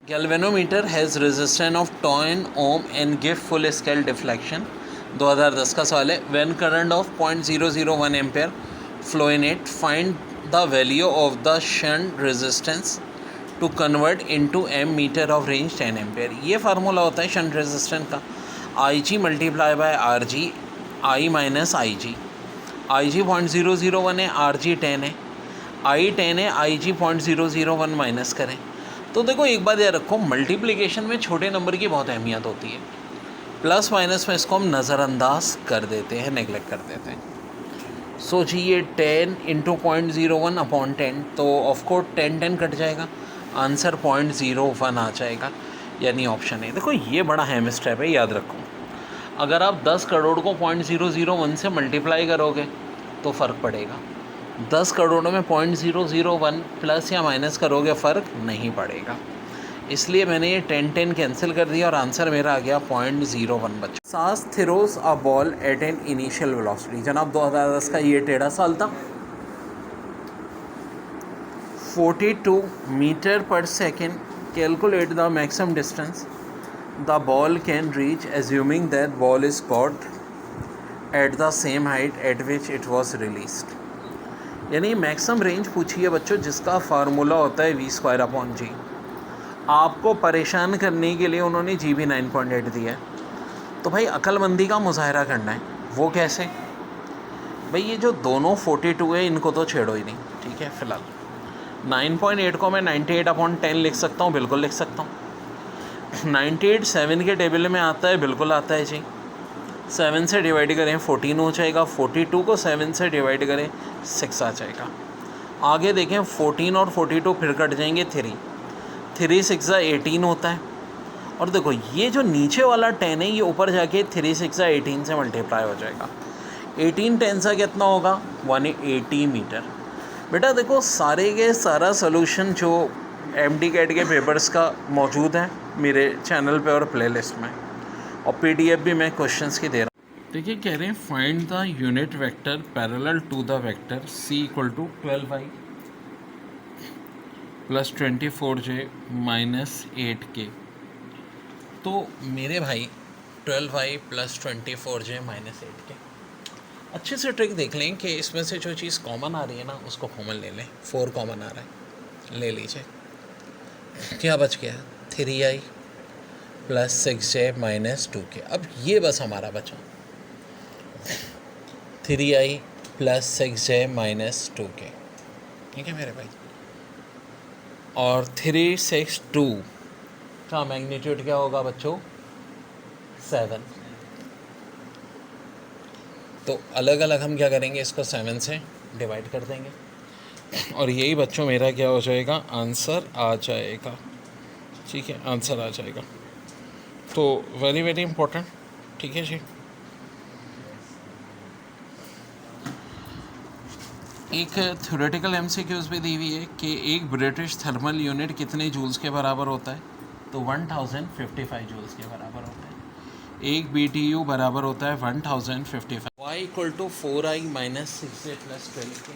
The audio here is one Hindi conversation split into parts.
Galvanometer has resistance of 10 ohm and give full scale deflection. 2010 का सवाल है। When current of 0.001 ampere flow in it, find the value of the shunt resistance to convert into ammeter of range 10 ampere. ये फार्मूला होता है शंट रेजिस्टेंस का, I G multiply by R G, I minus I G. I G 0.001 है, आर जी 10 है, आई 10 है, आई जी 0.001 माइनस करें। तो देखो एक बात याद रखो, मल्टीप्लिकेशन में छोटे नंबर की बहुत अहमियत होती है। प्लस माइनस में इसको हम नज़रअंदाज कर देते हैं, नेगलेक्ट कर देते हैं। सोचिए 10 इंटू 0.01 अपॉन 10, तो ऑफकोर्स 10 कट जाएगा, आंसर 0.01 आ जाएगा, यानी ऑप्शन है। देखो ये बड़ा अहम स्टेप है, याद रखो। अगर आप 10 करोड़ को 0.001 से मल्टीप्लाई करोगे तो फ़र्क पड़ेगा। 10 करोड़ में 0.001 प्लस या माइनस करोगे फ़र्क नहीं पड़ेगा। इसलिए मैंने ये 10 कैंसिल कर दिया और आंसर मेरा आ गया 0.01 बचा। सास throws a ball at an initial velocity. जनाब 2010 का ये टेढ़ा साल था। 42 मीटर पर second, calculate the maximum distance the ball can reach assuming that ball is caught at the same height at which it was released. यानी मैक्सिमम रेंज पूछी है बच्चों, जिसका फार्मूला होता है v² अपॉन जी। आपको परेशान करने के लिए उन्होंने जी भी 9.8 दिया है। तो भाई अक्लमंदी का मुजाहरा करना है। वो कैसे? भाई ये जो दोनों 42 है इनको तो छेड़ो ही नहीं, ठीक है। फ़िलहाल 9.8 को मैं 98 अपॉन 10 लिख सकता हूँ, बिल्कुल लिख सकता हूँ। 98 7 के टेबल में आता है, बिल्कुल आता है जी। 7 से डिवाइड करें 14 हो जाएगा, 42 को 7 से डिवाइड करें 6 आ जाएगा। आगे देखें 14 और 42 फिर कट जाएंगे 3 6 18 होता है। और देखो ये जो नीचे वाला 10 है ये ऊपर जाके 3 6 18 से मल्टीप्लाई हो जाएगा। 18 10 सा कितना होगा? 180 मीटर। बेटा देखो सारे के सारा सोल्यूशन जो MD कैट के पेपर्स का मौजूद है मेरे चैनल पे और प्लेलिस्ट में, और PDF भी मैं क्वेश्चंस की दे रहा हूँ। देखिए कह रहे हैं find the unit vector parallel to the vector C = 12i plus 24j minus 8k। तो मेरे भाई 12i plus 24j minus 8k, अच्छे से ट्रिक देख लें कि इसमें से जो चीज़ कॉमन आ रही है ना उसको कॉमन ले लें। 4 कॉमन आ रहा है, ले लीजिए। क्या बच गया? 3i plus 6j minus 2k। अब ये बस हमारा बचा 3i plus 6j minus 2k, ठीक है मेरे भाई। और 362 का मैग्नीट्यूड क्या होगा बच्चों? 7। तो अलग अलग हम क्या करेंगे, इसको 7 से डिवाइड कर देंगे और यही बच्चों मेरा क्या हो जाएगा? आंसर आ जाएगा, ठीक है, आंसर आ जाएगा। तो वेरी वेरी इंपॉर्टेंट, ठीक है जी। एक थ्योरेटिकल MCQs भी दी हुई है कि एक ब्रिटिश थर्मल यूनिट कितने जूल्स के बराबर होता है? तो 1055 जूल्स के बराबर होता है। एक BTU बराबर होता है 1055। y = 4i minus 6j plus 12k,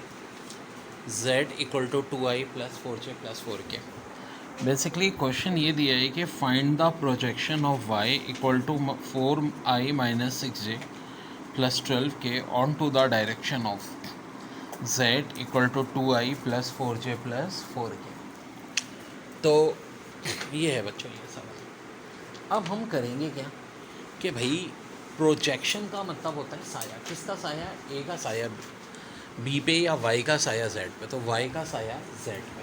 z = 2i plus 4j plus 4k। Basically question ये दिया है कि find the projection of y = 4i minus 6j plus 12k onto the direction of z = 2i plus 4j plus 4k। तो ये है बच्चों ये सवाल। अब हम करेंगे क्या कि भाई प्रोजेक्शन का मतलब होता है साया। किसका साया? A का साया B पे या Y का साया Z पे। तो Y का साया Z पे,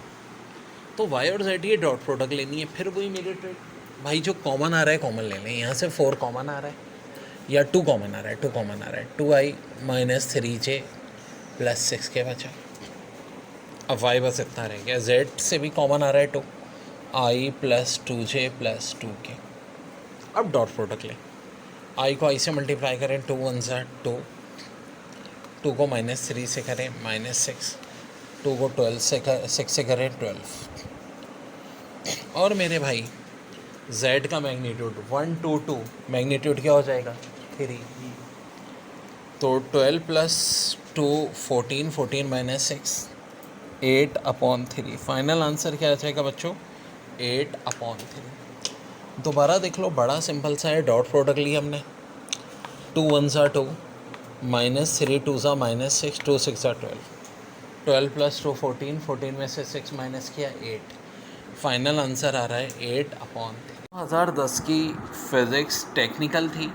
तो Y और Z ये डॉट प्रोडक्ट लेनी है। फिर वही मेरे ट्रिक भाई, जो कॉमन आ रहा है कॉमन ले लें। यहाँ से 4 कॉमन आ रहा है या 2 कॉमन आ रहा है, 2 कॉमन आ रहा है, 2i minus 3j plus 6k बचा। अब y बस इतना रह गया। z से भी कॉमन आ रहा है 2i plus 2j plus 2k। अब डॉट प्रोडक्ट लें, i को i से मल्टीप्लाई करें, 2 1 2, 2 को माइनस 3 से करें माइनस 6, 2 को 12 से 6 से करें 12। और मेरे भाई z का मैग्नीट्यूड 1 2 2, मैग्नीट्यूड क्या हो जाएगा? 3। तो 12 प्लस 2 14, 14 माइनस 6 8/3। फाइनल आंसर क्या आ जाएगा बच्चों? 8/3। दोबारा देख लो, बड़ा सिंपल सा है, डॉट प्रोडक्ट लिया हमने, 2 1 ज़ा 2, -3 2 ज़ा -6, 2 6 ज़ा 12, 12 + 2 14, 14 में से 6 माइनस किया 8। फाइनल आंसर आ रहा है 8/3। 2010 की फिज़िक्स टेक्निकल थी।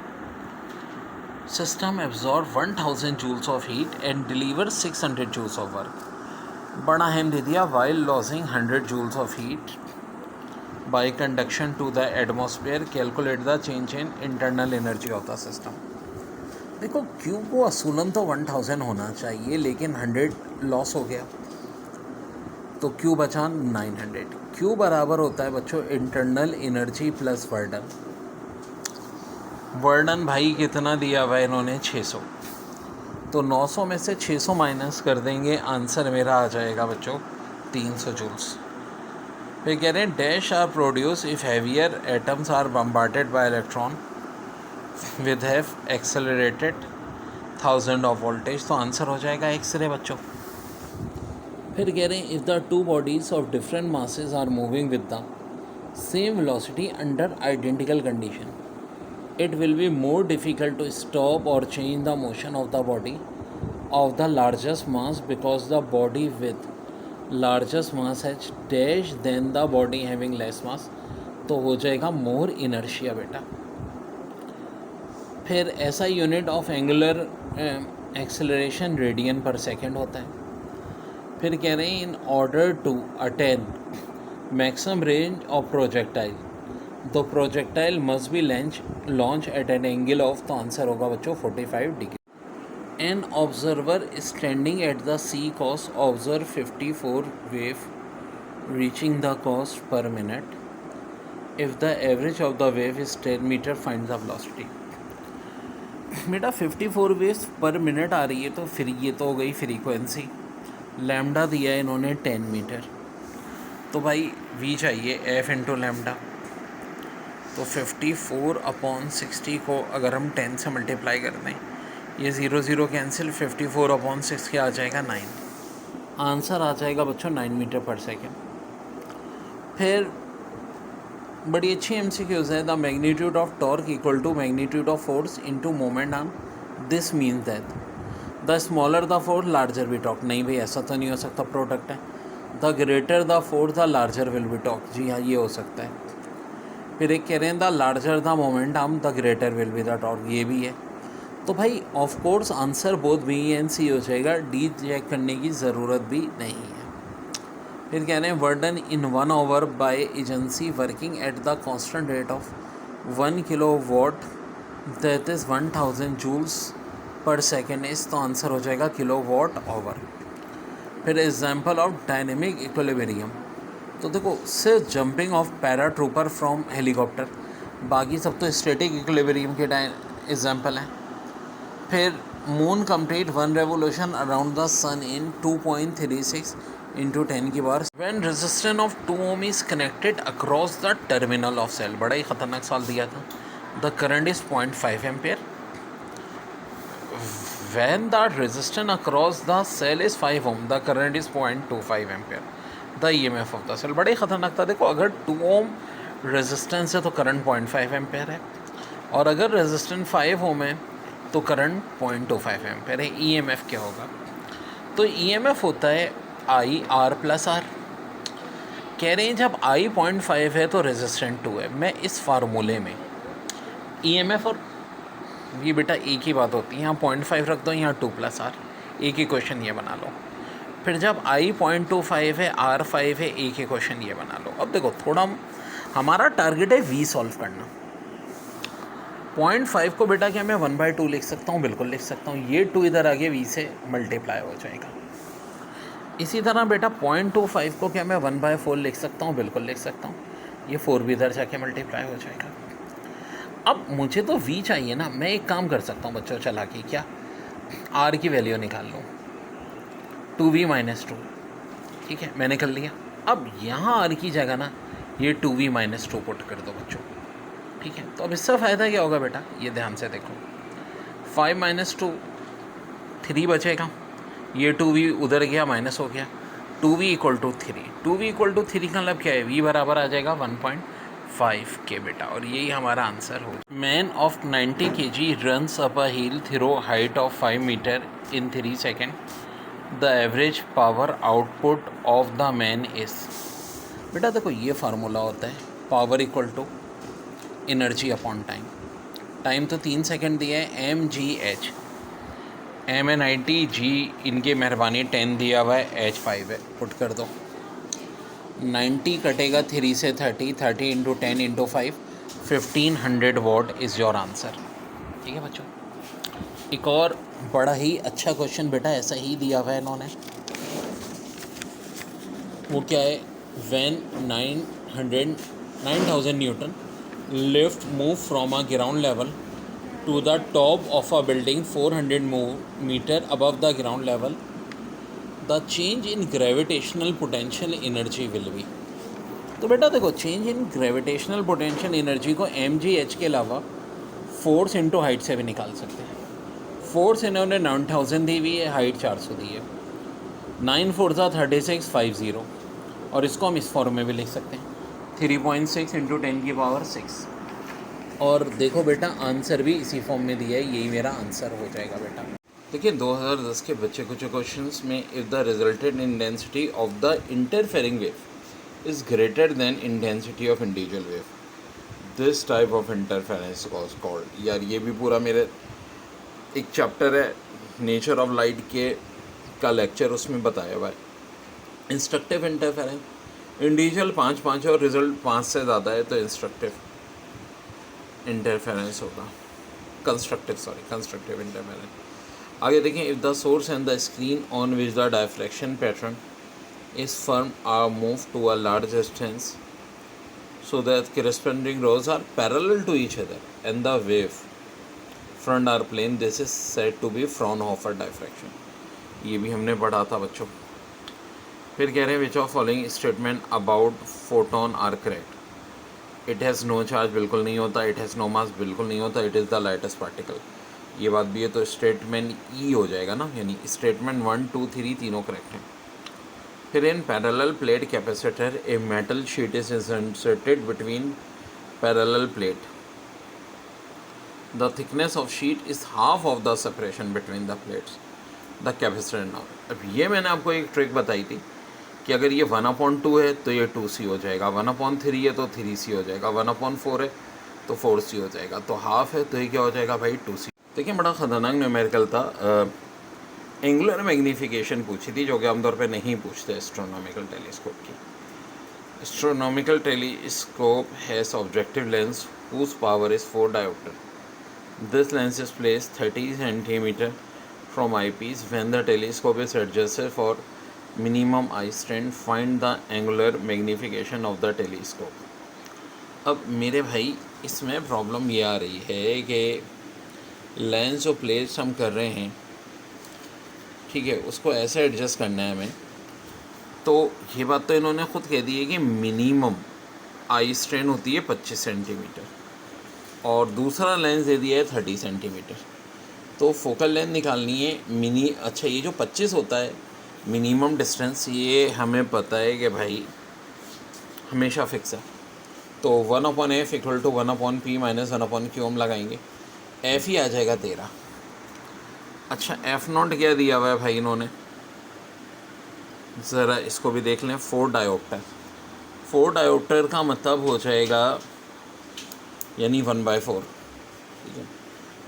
System absorb 1000 joules of heat and deliver 600 joules of work. बड़ा अहम दे दिया, while losing 100 joules of heat by conduction to the atmosphere, calculate the change in internal energy of the system. देखो, क्यू को असूलन तो 1000 होना चाहिए, लेकिन 100 लॉस हो गया तो क्यू बचा 900। क्यू बराबर होता है बच्चों इंटरनल एनर्जी प्लस वर्डन। वर्डन भाई कितना दिया हुआ है इन्होंने, 600। तो 900 में से 600 माइनस कर देंगे, आंसर मेरा आ जाएगा बच्चों 300 जूल्स। फिर कह रहे हैं dash are produce if heavier atoms are bombarded by electron with have accelerated 1000 of voltage. तो आंसर हो जाएगा एक्सरे बच्चों। फिर कह रहे हैं if the two bodies of different masses are moving with the same velocity under identical condition, it will be more difficult to stop or change the motion of the body of the largest mass because the body with largest mass has dash than the body having less mass। तो हो जाएगा more inertia बेटा। फिर ऐसा unit of angular acceleration radian per second होता है। फिर कह रहे हैं in order to attain maximum range of projectile the projectile must be launch at an angle of, तो आंसर होगा बच्चों 45 degree. An observer standing at the sea coast observe 54 wave reaching the coast per minute if the average of the wave is 10 metre, find the velocity. बेटा 54 वेव्स पर मिनट आ रही है, तो फिर ये तो हो गई फ्रीक्वेंसी। लैम्डा दिया है इन्होंने 10 मीटर, तो भाई वी चाहिए एफ इंटू लैम्डा। तो 54/60 को अगर हम 10 से मल्टीप्लाई कर दें, ये 0 0 कैंसिल, 54/6 क्या आ जाएगा 9। आंसर आ जाएगा बच्चों 9 मीटर पर सेकेंड। फिर बड़ी अच्छी एमसीक्यूज़ है, the magnitude of torque equal to magnitude of force into moment arm, this means that the smaller the force larger be torque. नहीं भाई, ऐसा तो नहीं हो सकता, प्रोडक्ट है। The greater the force the larger will be torque. जी हाँ, ये हो सकता है। फिर एक कह रहे हैं the larger the moment arm the greater will be the torque, ये भी है। तो भाई of course answer both B and C हो जाएगा, डी चेक करने की ज़रूरत भी नहीं है। फिर कह रहे हैं work done in 1 hour by agency working at the constant rate of 1 kilowatt that is 1000 joules per second is, तो आंसर हो जाएगा किलोवाट आवर। फिर एग्जाम्पल ऑफ डायनेमिक इक्विलिब्रियम, तो देखो सिर्फ jumping of paratrooper from helicopter, बाकी सब तो स्टैटिक इक्विलिब्रियम के एग्जाम्पल हैं। फिर moon complete 1 revolution around the sun in 2.36 × 10 की बार। When resistance of 2 Om is connected across the terminal of cell, बड़ा ही खतरनाक सवाल दिया था। The current is 0.5 ampere. When the resistance across the cell is 5 ohm, the current is 0.25 ampere. The EMF of the cell, बड़ा ही खतरनाक था। देखो अगर 2 ओम रेजिस्टेंस है तो करंट 0.5 एम्पेयर है, और अगर रेजिस्टेंस 5 ओम है तो करंट 0.25 एम्पेयर है। EMF क्या होगा? तो EMF होता है IR + R। कह रहे हैं जब I 0.5 है तो रेजिस्टेंस 2 है। मैं इस फार्मूले में EMF और ये बेटा एक ही बात होती है, यहाँ 0.5 रख दो, यहाँ 2 + R, एक ही क्वेश्चन ये बना लो। फिर जब I 0.25 है, R 5 है, एक ही क्वेश्चन ये बना लो। अब देखो थोड़ा हमारा टारगेट है V सॉल्व करना। 0.5 को बेटा क्या मैं 1/2 लिख सकता हूँ? बिल्कुल लिख सकता हूँ। ये 2 इधर आगे V से मल्टीप्लाई हो जाएगा। इसी तरह बेटा 0.25 को क्या मैं 1/4 लिख सकता हूँ? बिल्कुल लिख सकता हूँ। ये 4 भी इधर जाके मल्टीप्लाई हो जाएगा। अब मुझे तो V चाहिए ना, मैं एक काम कर सकता हूँ बच्चों, चला के क्या R की वैल्यू निकाल लूँ, 2V - 2। ठीक है, मैंने कर लिया। अब यहाँ R की जगह ना ये 2V - 2 पुट कर दो बच्चों। ठीक है, तो अब इससे फ़ायदा क्या होगा बेटा, ये ध्यान से देखो। 5 - 2 3 बचेगा, ये 2V उधर गया माइनस हो गया, 2v = 3, 2v = 3 का मतलब क्या है, v बराबर आ जाएगा 1.5 के बेटा, और यही हमारा आंसर हो। Man of 90 kg runs up a hill through height of 5 metre in 3 second, the average power output of the man is. बेटा देखो ये फार्मूला होता है, power equal to energy upon time. Time तो 3 सेकेंड दिया है, mgh, m है 90, g इनकी मेहरबानी 10 दिया हुआ है, h 5 है, पुट कर दो। 90 कटेगा 3 से 30, 30 into 10 into 5, 1500 what is your answer. ठीक है बच्चों, एक और बड़ा ही अच्छा क्वेश्चन बेटा ऐसा ही दिया हुआ है इन्होंने, वो क्या है, when 9000 Newton lift move from a ground level to the top of a building 400 meter above the ground level, the change in gravitational potential energy will be। तो बेटा देखो change in gravitational potential energy को mgh के अलावा फोर्स इंटू हाइट से भी निकाल सकते हैं। फोर्स इन्होंने 9000 दी हुई है, हाइट 400 दी है, 9 4 36 50, और इसको हम इस फॉर्म में भी लिख सकते हैं 3.6 इंटू 10⁻⁶। और देखो बेटा आंसर भी इसी फॉर्म में दिया है, यही मेरा आंसर हो जाएगा बेटा। देखिए 2010 के बच्चे कुछ क्वेश्चंस में, if the resulted intensity of the interfering wave is greater than intensity of individual wave, this type of interference was called. यार ये भी पूरा मेरे एक चैप्टर है नेचर ऑफ लाइट के का लेक्चर, उसमें बताया हुआ है। इंस्ट्रक्टिव इंटरफेरेंस, इंडिविजुअल 5 और रिजल्ट 5 से ज़्यादा है तो इंस्ट्रक्टिव इंटरफेरेंस होगा, कंस्ट्रक्टिव इंटरफेरेंस। आगे देखें, if the source and the screen on which the diffraction pattern is formed are move to a large distance so that corresponding rows are parallel to each other and the wave front are plane, this is said to be Fraunhofer diffraction। ये भी हमने पढ़ा था बच्चों। फिर कह रहे हैं which of following statement about photon are correct, it has no charge बिल्कुल नहीं होता, इट हैज़ नो मास बिल्कुल नहीं होता, it is the lightest particle, ये बात भी है, तो स्टेटमेंट ई हो जाएगा ना, यानी स्टेटमेंट 1 2 3 तीनों करेक्ट हैं। फिर in parallel plate capacitor a metal sheet is inserted between parallel plate, the thickness of sheet is half of the separation between the plates, the capacitor now. अब ये मैंने आपको एक ट्रिक बताई थी कि अगर ये 1/2 है तो ये 2c हो जाएगा, 1/3 है तो 3c हो जाएगा, 1/4 है तो 4c हो जाएगा, तो हाफ है तो ये क्या हो जाएगा भाई 2c। देखिए बड़ा ख़तरनाक न्यूमेरिकल था, एंगुलर मैग्नीफिकेशन पूछी थी जो कि आमतौर पे नहीं पूछते एस्ट्रोनॉमिकल टेलीस्कोप की। Astronomical telescope has objective lens whose power is 4 dioptre, this lens is placed 30 centimetre from eyepiece when the telescope is adjusted for minimum eye strength, find the angular magnification of the telescope. अब मेरे भाई इसमें प्रॉब्लम ये आ रही है कि लेंस जो प्लेस हम कर रहे हैं, ठीक है, उसको ऐसे एडजस्ट करना है हमें, तो ये बात तो इन्होंने ख़ुद कह दी है कि मिनिमम आई स्ट्रेन होती है 25 सेंटीमीटर, और दूसरा लेंस दे दिया है 30 सेंटीमीटर, तो फोकल लेंथ निकालनी है अच्छा ये जो 25 होता है मिनिमम डिस्टेंस, ये हमें पता है कि भाई हमेशा फिक्स है, तो 1/f = 1/p - 1/q हम लगाएंगे, f ही आ जाएगा 13। अच्छा f0 क्या दिया हुआ है भाई इन्होंने, ज़रा इसको भी देख लें, 4 डायोप्टर, 4 डायोप्टर का मतलब हो जाएगा यानी 1/4, ठीक है,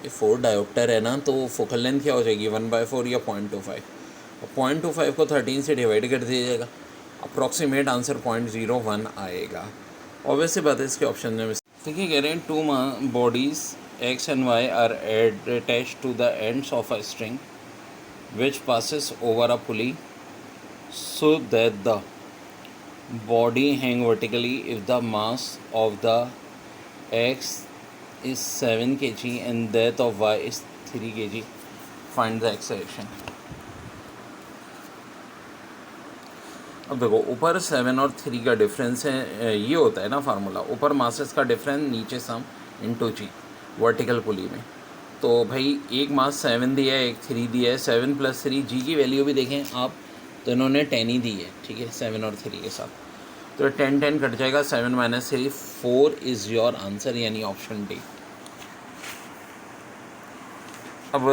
ये 4 डायोप्टर है ना, तो फोकल लेंथ क्या हो जाएगी 1/4 या 0.25, और 0.25 को 13 से डिवाइड कर दिया जाएगा, अप्रॉक्सीमेट आंसर 0.01 आएगा। ऑब्वियसली बात है इसके ऑप्शन में। देखिए कह रहे हैं 2 bodies X and Y are attached to the ends of a string which passes over a pulley so that the body hang vertically if the mass of the X is 7 kg and that of Y is 3 kg. Find the acceleration. अब देखो ऊपर 7 और 3 का डिफरेंस है, ये होता है ना फार्मूला, ऊपर मासेस का डिफरेंस नीचे सम इंटू जी वर्टिकल पुली में, तो भाई एक मास 7 दिया है, एक 3 दिया है, 7 + 3 जी की वैल्यू भी देखें आप तो इन्होंने 10 ही दी है, ठीक है, 7 और 3 के साथ, तो 10 कट जाएगा, 7 माइनस 3 4 इज़ योर आंसर, यानी ऑप्शन डी। अब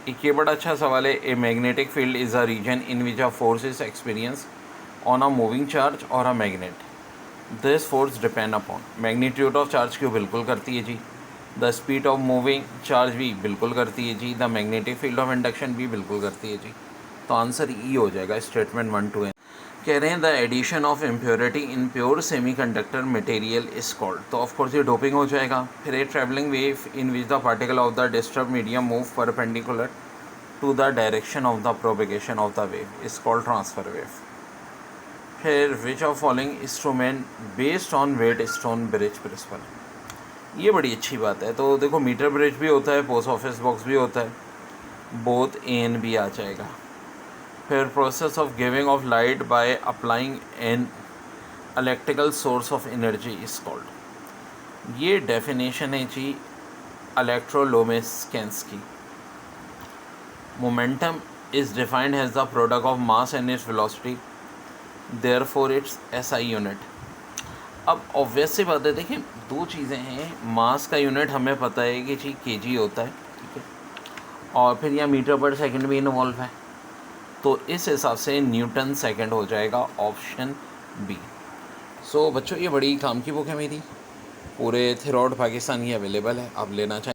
एक ये बड़ा अच्छा सवाल है, a magnetic field is a region in which a force is experience on a moving charge और a magnet, this force depend upon, magnitude of charge क्यों बिल्कुल करती है जी, the speed of moving charge भी बिल्कुल करती है जी, the magnetic field of induction भी बिल्कुल करती है जी। तो आंसर ई हो जाएगा, स्टेटमेंट 1 to n। कह रहे हैं the addition of impurity in pure semiconductor material is called, तो ऑफकोर्स ये डोपिंग हो जाएगा। फिर a travelling wave in which the particle of the disturb medium move perpendicular to the direction of the propagation of the wave is called transfer wave. फिर which of following instrument based on Wheatstone bridge principle, ये बड़ी अच्छी बात है। तो देखो मीटर ब्रिज भी होता है, पोस्ट ऑफिस बॉक्स भी होता है, बोथ एन भी आ जाएगा। फिर process of giving off light by applying an electrical source of energy is called, ये डेफिनेशन है जी इलेक्ट्रोलोमिस्केंस की। Momentum is defined as the product of mass and its velocity, therefore its SI unit. अब ऑब्वियस सी बात है, देखिए दो चीज़ें हैं, मास का यूनिट हमें पता है कि जी केजी होता है, ठीक है, और फिर यहाँ मीटर पर सेकंड भी इन्वॉल्व है, तो इस हिसाब से न्यूटन सेकंड हो जाएगा, ऑप्शन बी। सो बच्चों ये बड़ी काम की बुक है मेरी, पूरे थ्रू आउट पाकिस्तान ये अवेलेबल है, आप लेना चाहें